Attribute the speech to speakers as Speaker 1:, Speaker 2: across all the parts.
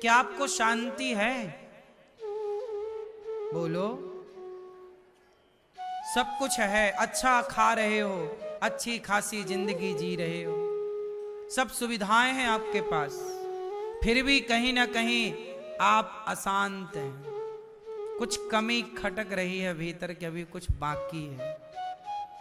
Speaker 1: क्या आपको शांति है? बोलो। सब कुछ है, अच्छा खा रहे हो, अच्छी खासी जिंदगी जी रहे हो, सब सुविधाएं हैं आपके पास, फिर भी कहीं ना कहीं आप अशांत हैं। कुछ कमी खटक रही है भीतर कि अभी कुछ बाकी है।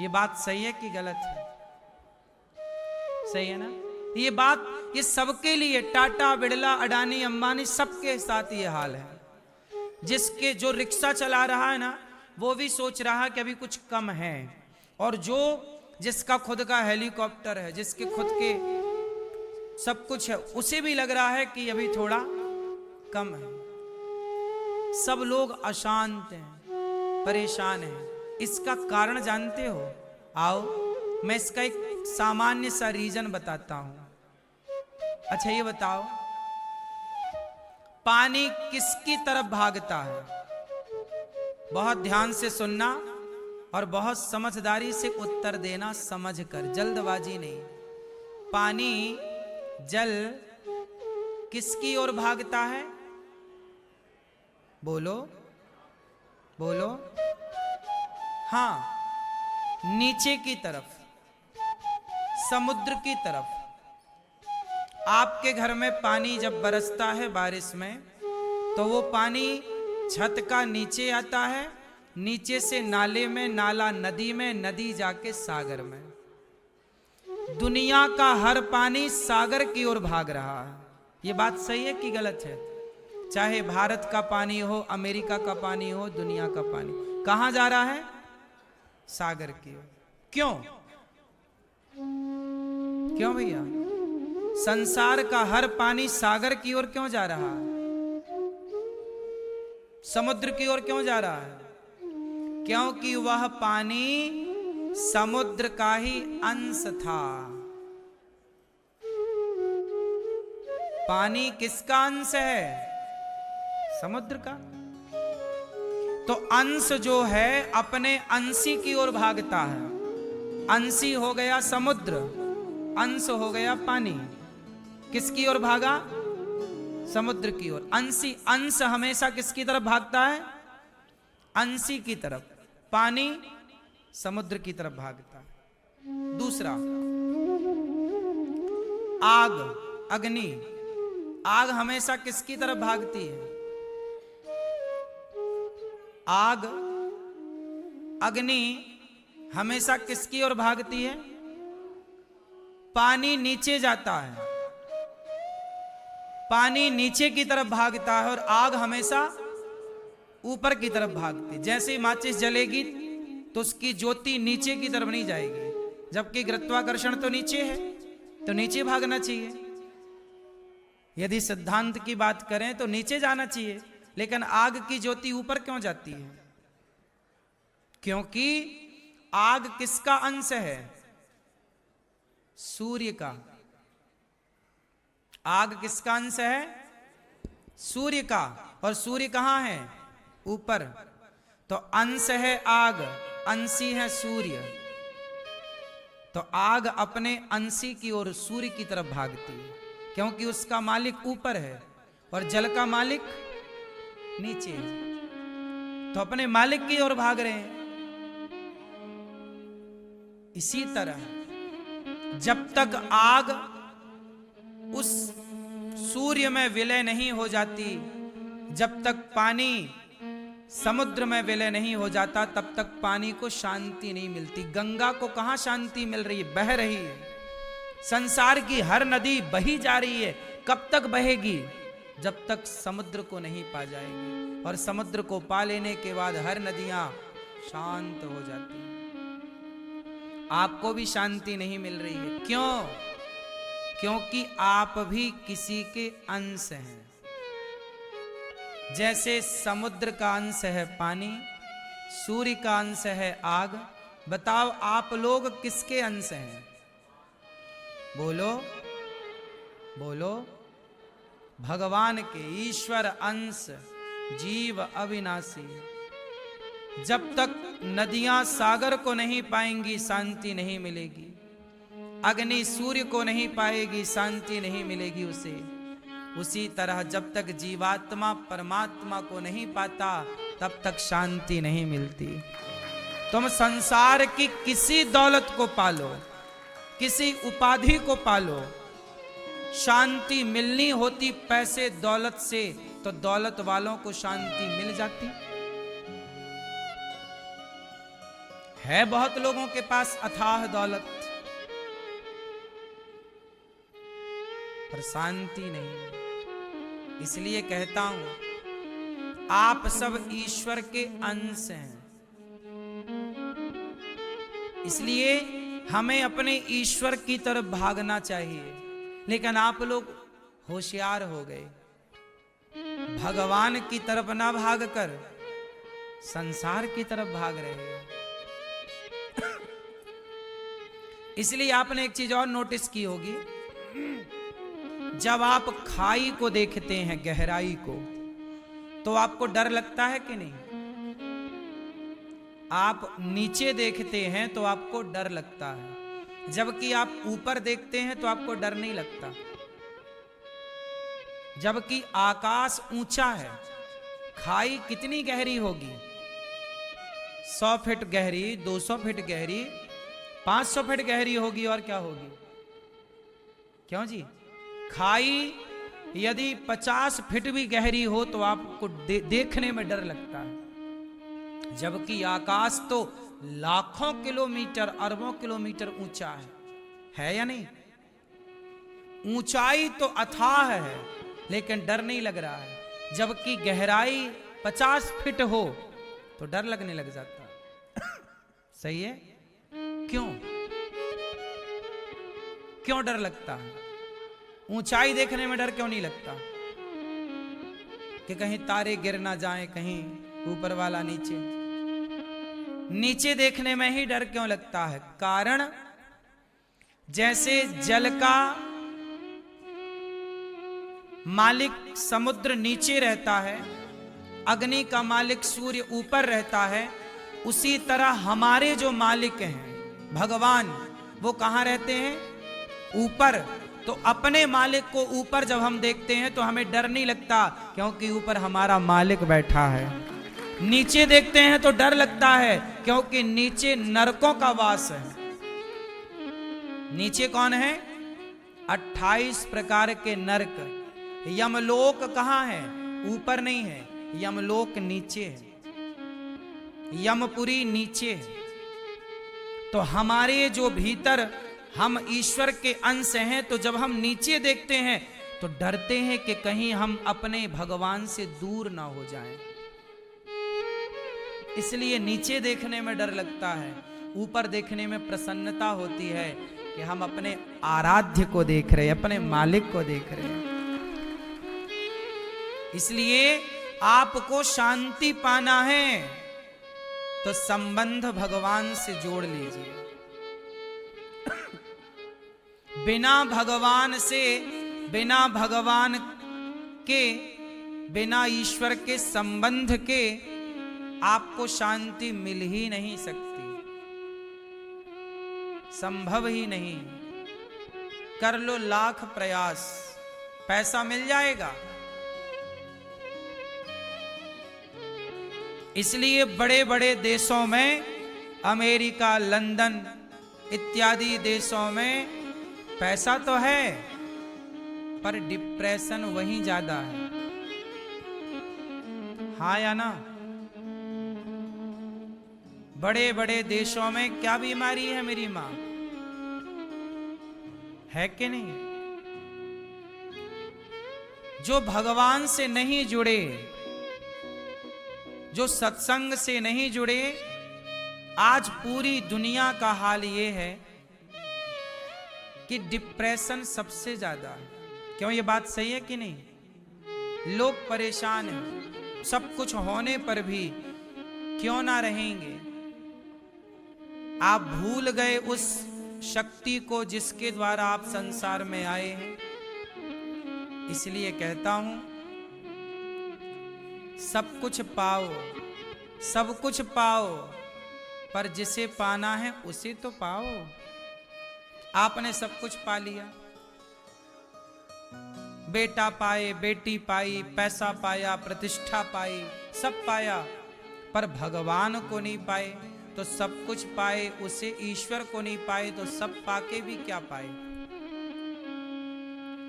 Speaker 1: ये बात सही है कि गलत है? सही है ना? ये बात ये सबके लिए, टाटा, बिड़ला, अडानी, अंबानी, सबके साथ ये हाल है। जिसके जो रिक्शा चला रहा है ना, वो भी सोच रहा है कि अभी कुछ कम है, और जिसका खुद का हेलीकॉप्टर है, जिसके खुद के सब कुछ है, उसे भी लग रहा है कि अभी थोड़ा कम है। सब लोग अशांत हैं, परेशान हैं। इसका कारण जानते हो? आओ मैं इसका एक सामान्य सा रीजन बताता हूं। अच्छा ये बताओ, पानी किसकी तरफ भागता है? बहुत ध्यान से सुनना और बहुत समझदारी से उत्तर देना, समझकर, जल्दबाजी नहीं। पानी, जल किसकी ओर भागता है? बोलो बोलो। हाँ, नीचे की तरफ, समुद्र की तरफ। आपके घर में पानी जब बरसता है बारिश में, तो वो पानी छत का नीचे आता है, नीचे से नाले में, नाला नदी में, नदी जाके सागर में। दुनिया का हर पानी सागर की ओर भाग रहा है। ये बात सही है कि गलत है? चाहे भारत का पानी हो, अमेरिका का पानी हो, दुनिया का पानी कहां जा रहा है? सागर की ओर। क्यों? क्यों भैया? संसार का हर पानी सागर की ओर क्यों जा रहा है? समुद्र की ओर क्यों जा रहा है? क्योंकि वह पानी समुद्र का ही अंश था। पानी किसका अंश है? समुद्र का। तो अंश जो है अपने अंशी की ओर भागता है। अंशी हो गया समुद्र, अंश हो गया पानी। किसकी ओर भागा? समुद्र की ओर। अंशी, अंश हमेशा किसकी तरफ भागता है? अंशी की तरफ। पानी समुद्र की तरफ भागता है। दूसरा, आग, अग्नि। आग हमेशा किसकी तरफ भागती है? आग, अग्नि हमेशा किसकी ओर भागती है? पानी नीचे जाता है, पानी नीचे की तरफ भागता है, और आग हमेशा ऊपर की तरफ भागती है। जैसे ही माचिस जलेगी तो उसकी ज्योति नीचे की तरफ नहीं जाएगी, जबकि गुरुत्वाकर्षण तो नीचे है, तो नीचे भागना चाहिए। यदि सिद्धांत की बात करें तो नीचे जाना चाहिए, लेकिन आग की ज्योति ऊपर क्यों जाती है? क्योंकि आग किसका अंश है? सूर्य का। आग किसका अंश है? सूर्य का। और सूर्य कहां है? ऊपर। तो अंश है आग, अंशी है सूर्य। तो आग अपने अंशी की ओर, सूर्य की तरफ भागती है, क्योंकि उसका मालिक ऊपर है और जल का मालिक नीचे है। तो अपने मालिक की ओर भाग रहे हैं। इसी तरह जब तक आग उस सूर्य में विलय नहीं हो जाती, जब तक पानी समुद्र में विलय नहीं हो जाता, तब तक पानी को शांति नहीं मिलती। गंगा को कहां शांति मिल रही है? बह रही है। संसार की हर नदी बही जा रही है। कब तक बहेगी? जब तक समुद्र को नहीं पा जाएगी। और समुद्र को पा लेने के बाद हर नदियां शांत हो जाती हैं। आपको भी शांति नहीं मिल रही है। क्यों? क्योंकि आप भी किसी के अंश हैं। जैसे समुद्र का अंश है पानी, सूर्य का अंश है आग। बताओ आप लोग किसके अंश हैं? बोलो बोलो। भगवान के, ईश्वर अंश, जीव अविनाशी। जब तक नदियां सागर को नहीं पाएंगी, शांति नहीं मिलेगी। अग्नि सूर्य को नहीं पाएगी, शांति नहीं मिलेगी उसे। उसी तरह जब तक जीवात्मा परमात्मा को नहीं पाता तब तक शांति नहीं मिलती। तुम संसार की किसी दौलत को पालो, किसी उपाधि को पालो, शांति मिलनी होती पैसे दौलत से, तो दौलत वालों को शांति मिल जाती है। बहुत लोगों के पास अथाह दौलत, पर शांति नहीं। इसलिए कहता हूं, आप सब ईश्वर के अंश हैं। इसलिए हमें अपने ईश्वर की तरफ भागना चाहिए। लेकिन आप लोग होशियार हो गए, भगवान की तरफ ना भागकर संसार की तरफ भाग रहे हैं। इसलिए आपने एक चीज और नोटिस की होगी, जब आप खाई को देखते हैं, गहराई को, तो आपको डर लगता है कि नहीं? आप नीचे देखते हैं तो आपको डर लगता है, जबकि आप ऊपर देखते हैं तो आपको डर नहीं लगता। जबकि आकाश ऊंचा है, खाई कितनी गहरी होगी? 100 फीट गहरी, 200 फीट गहरी, 500 फीट गहरी होगी, और क्या होगी? क्यों जी? खाई यदि 50 फीट भी गहरी हो तो आपको देखने में डर लगता है, जबकि आकाश तो लाखों किलोमीटर, अरबों किलोमीटर ऊंचा है या नहीं? ऊंचाई तो अथाह है, लेकिन डर नहीं लग रहा है। जबकि गहराई 50 फीट हो तो डर लगने लग जाता है। सही है? क्यों क्यों डर लगता है? ऊंचाई देखने में डर क्यों नहीं लगता? कि कहीं तारे गिर ना जाएं, कहीं ऊपर वाला नीचे देखने में ही डर क्यों लगता है? कारण जैसे जल का मालिक समुद्र नीचे रहता है, अग्नि का मालिक सूर्य ऊपर रहता है, उसी तरह हमारे जो मालिक हैं भगवान, वो कहां रहते हैं? ऊपर। तो अपने मालिक को ऊपर जब हम देखते हैं तो हमें डर नहीं लगता, क्योंकि ऊपर हमारा मालिक बैठा है। नीचे देखते हैं तो डर लगता है, क्योंकि नीचे नरकों का वास है। नीचे कौन है? 28 प्रकार के नरक। यमलोक कहां है? ऊपर नहीं है, यमलोक नीचे है, यमपुरी नीचे है। तो हमारे जो भीतर हम ईश्वर के अंश हैं, तो जब हम नीचे देखते हैं तो डरते हैं कि कहीं हम अपने भगवान से दूर ना हो जाएं। इसलिए नीचे देखने में डर लगता है, ऊपर देखने में प्रसन्नता होती है कि हम अपने आराध्य को देख रहे हैं, अपने मालिक को देख रहे हैं। इसलिए आपको शांति पाना है तो संबंध भगवान से जोड़ लीजिए। बिना भगवान से, बिना भगवान के, बिना ईश्वर के संबंध के आपको शांति मिल ही नहीं सकती, संभव ही नहीं। कर लो लाख प्रयास, पैसा मिल जाएगा। इसलिए बड़े बड़े देशों में, अमेरिका, लंदन इत्यादि देशों में पैसा तो है, पर डिप्रेशन वहीं ज्यादा है। हाँ या ना? बड़े बड़े देशों में क्या बीमारी है मेरी मां? है कि नहीं? जो भगवान से नहीं जुड़े, जो सत्संग से नहीं जुड़े, आज पूरी दुनिया का हाल ये है कि डिप्रेशन सबसे ज्यादा है। क्यों? ये बात सही है कि नहीं? लोग परेशान हैं, सब कुछ होने पर भी क्यों ना रहेंगे? आप भूल गए उस शक्ति को जिसके द्वारा आप संसार में आए हैं। इसलिए कहता हूं, सब कुछ पाओ, सब कुछ पाओ, पर जिसे पाना है उसे तो पाओ। आपने सब कुछ पा लिया, बेटा पाए, बेटी पाई, पैसा पाया, प्रतिष्ठा पाई, सब पाया, पर भगवान को नहीं पाए। तो सब कुछ पाए, उसे ईश्वर को नहीं पाए, तो सब पाके भी क्या पाए?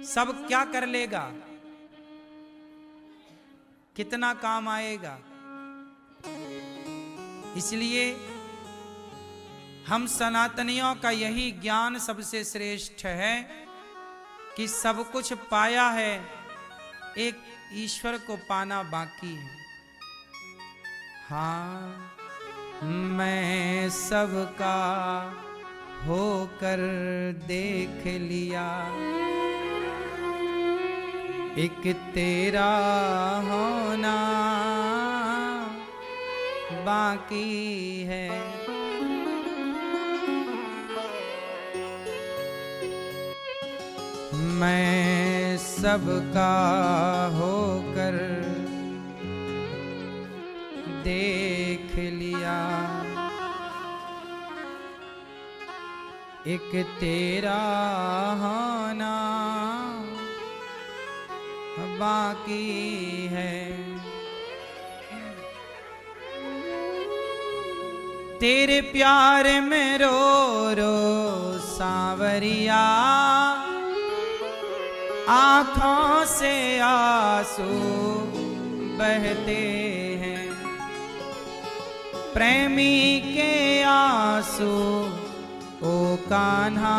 Speaker 1: सब क्या कर लेगा? कितना काम आएगा? इसलिए हम सनातनियों का यही ज्ञान सबसे श्रेष्ठ है कि सब कुछ पाया है, एक ईश्वर को पाना बाकी है। हाँ, मैं सबका होकर देख लिया, एक तेरा होना बाकी है। मैं सबका होकर देख लिया, एक तेरा होना बाकी है। तेरे प्यार में रो रो सांवरिया, आँखों से आंसू बहते हैं, प्रेमी के आंसू ओ कान्हा,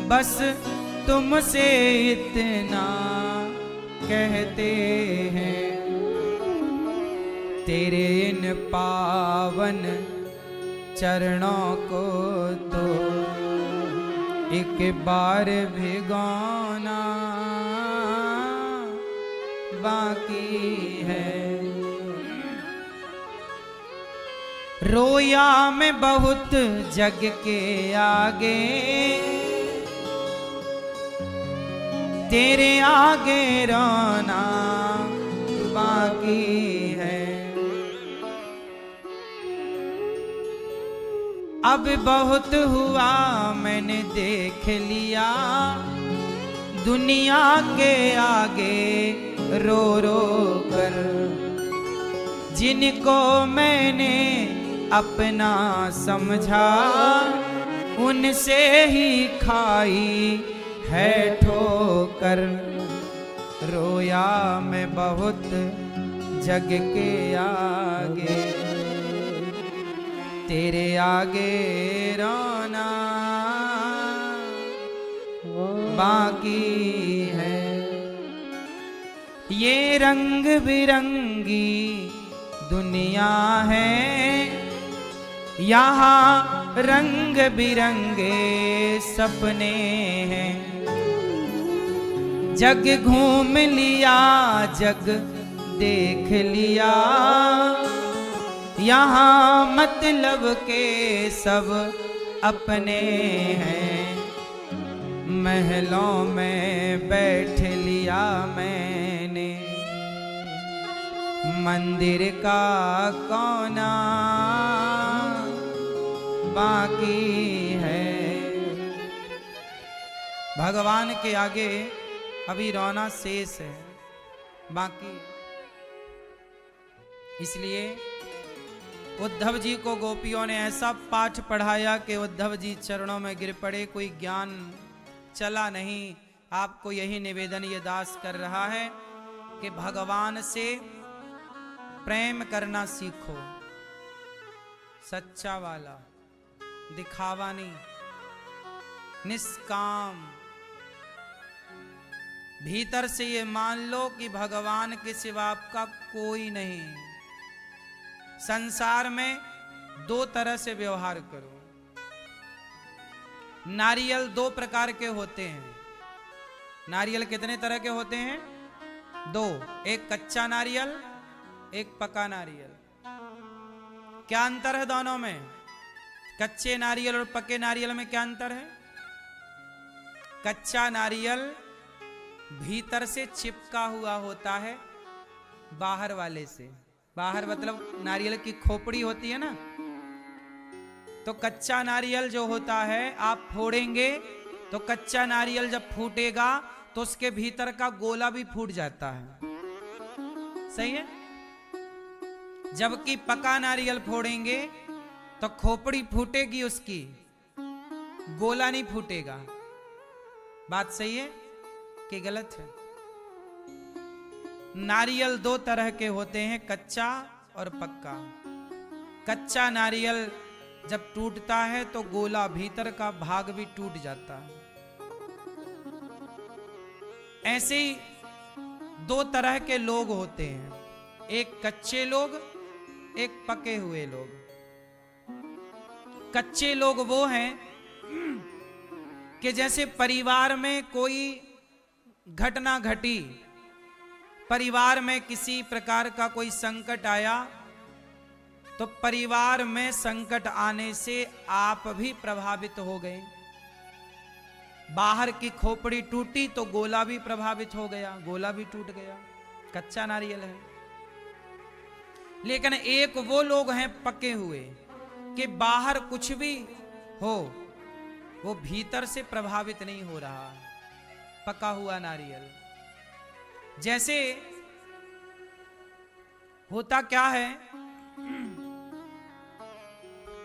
Speaker 1: बस तुमसे इतना कहते हैं। तेरे इन पावन चरणों को तो एक बार भिगोना बाकी है। रोया मैं बहुत जग के आगे, तेरे आगे रोना बाकी है। अब बहुत हुआ मैंने देख लिया, दुनिया के आगे रो रो कर, जिनको मैंने अपना समझा, उनसे ही खाई है ठोकर। रोया मैं बहुत जग के आगे, तेरे आगे रोना बाकी है। ये रंग बिरंगी दुनिया है, यहाँ रंग बिरंगे सपने हैं। जग घूम लिया, जग देख लिया, यहाँ मतलब के सब अपने हैं। महलों में बैठ लिया मैंने, मंदिर का कोना बाकी है। भगवान के आगे अभी रोना शेष है, बाकी। इसलिए उद्धव जी को गोपियों ने ऐसा पाठ पढ़ाया कि उद्धव जी चरणों में गिर पड़े। कोई ज्ञान चला नहीं। आपको यही निवेदन ये दास कर रहा है कि भगवान से प्रेम करना सीखो, सच्चा वाला, दिखावा नहीं, निष्काम। भीतर से ये मान लो कि भगवान के सिवा आपका कोई नहीं। संसार में दो तरह से व्यवहार करो। नारियल दो प्रकार के होते हैं। नारियल कितने तरह के होते हैं? दो। एक कच्चा नारियल, एक पका नारियल। क्या अंतर है दोनों में? कच्चे नारियल और पके नारियल में क्या अंतर है? कच्चा नारियल भीतर से चिपका हुआ होता है बाहर वाले से। बाहर मतलब नारियल की खोपड़ी होती है ना, तो कच्चा नारियल जो होता है आप फोड़ेंगे तो कच्चा नारियल जब फूटेगा तो उसके भीतर का गोला भी फूट जाता है, सही है। जबकि पका नारियल फोड़ेंगे तो खोपड़ी फूटेगी उसकी, गोला नहीं फूटेगा। बात सही है कि गलत है? नारियल दो तरह के होते हैं, कच्चा और पक्का। कच्चा नारियल जब टूटता है तो गोला भीतर का भाग भी टूट जाता है। ऐसे ही दो तरह के लोग होते हैं, एक कच्चे लोग, एक पके हुए लोग। कच्चे लोग वो हैं कि जैसे परिवार में कोई घटना घटी, परिवार में किसी प्रकार का कोई संकट आया, तो परिवार में संकट आने से आप भी प्रभावित हो गए। बाहर की खोपड़ी टूटी तो गोला भी प्रभावित हो गया, गोला भी टूट गया, कच्चा नारियल है। लेकिन एक वो लोग हैं पके हुए कि बाहर कुछ भी हो वो भीतर से प्रभावित नहीं हो रहा, पका हुआ नारियल। जैसे होता क्या है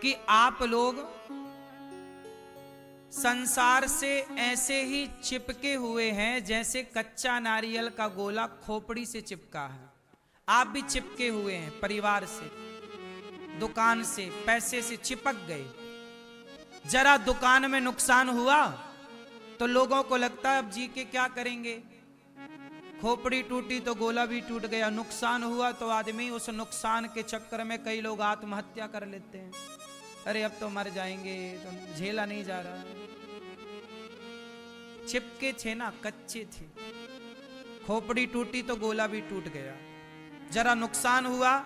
Speaker 1: कि आप लोग संसार से ऐसे ही चिपके हुए हैं जैसे कच्चा नारियल का गोला खोपड़ी से चिपका है। आप भी चिपके हुए हैं, परिवार से, दुकान से, पैसे से चिपक गए। जरा दुकान में नुकसान हुआ तो लोगों को लगता है अब जी के क्या करेंगे, खोपड़ी टूटी तो गोला भी टूट गया। नुकसान हुआ तो आदमी उस नुकसान के चक्कर में कई लोग आत्महत्या कर लेते हैं, अरे अब तो मर जाएंगे, तो झेला नहीं जा रहा है। चिपके थे ना, कच्चे थे, खोपड़ी टूटी तो गोला भी टूट गया। जरा नुकसान हुआ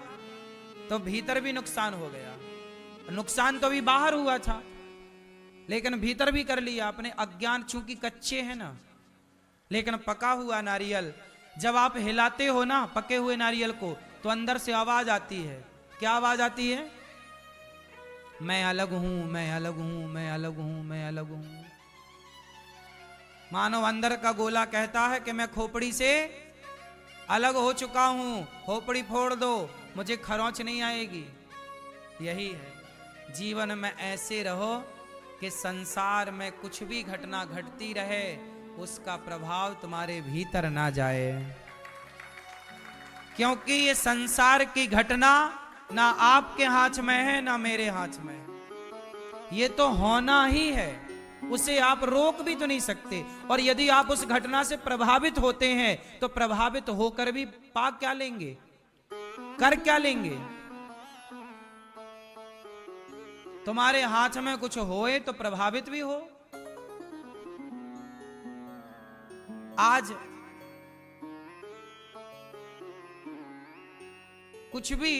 Speaker 1: तो भीतर भी नुकसान हो गया। नुकसान तो भी बाहर हुआ था लेकिन भीतर भी कर लिया अपने अज्ञान, चूंकि कच्चे हैं ना। लेकिन पका हुआ नारियल जब आप हिलाते हो ना पके हुए नारियल को, तो अंदर से आवाज आती है। क्या आवाज आती है? मैं अलग हूं, मैं अलग हूं, मैं अलग हूं, मैं अलग हूं। मानो अंदर का गोला कहता है कि मैं खोपड़ी से अलग हो चुका हूं, खोपड़ी फोड़ दो, मुझे खरोंच नहीं आएगी। यही है, जीवन में ऐसे रहो कि संसार में कुछ भी घटना घटती रहे, उसका प्रभाव तुम्हारे भीतर ना जाए। क्योंकि ये संसार की घटना ना आपके हाथ में है ना मेरे हाथ में है, ये तो होना ही है, उसे आप रोक भी तो नहीं सकते। और यदि आप उस घटना से प्रभावित होते हैं तो प्रभावित होकर भी पा क्या लेंगे, कर क्या लेंगे? तुम्हारे हाथ में कुछ होए तो प्रभावित भी हो। आज कुछ भी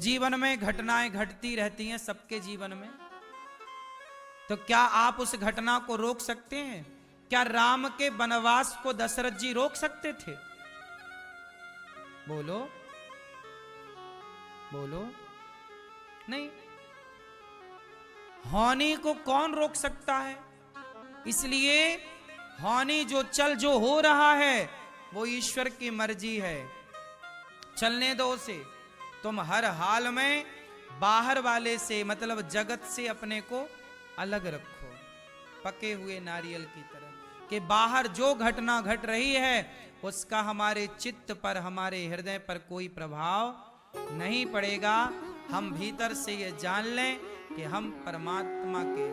Speaker 1: जीवन में घटनाएं घटती रहती हैं सबके जीवन में, तो क्या आप उस घटना को रोक सकते हैं? क्या राम के वनवास को दशरथ जी रोक सकते थे? बोलो बोलो, नहीं। हानि को कौन रोक सकता है? इसलिए हानि जो हो रहा है वो ईश्वर की मर्जी है, चलने दो उसे। तुम हर हाल में बाहर वाले से, मतलब जगत से अपने को अलग रखो, पके हुए नारियल की तरह, कि बाहर जो घटना घट रही है उसका हमारे चित्त पर, हमारे हृदय पर कोई प्रभाव नहीं पड़ेगा। हम भीतर से ये जान लें कि हम परमात्मा के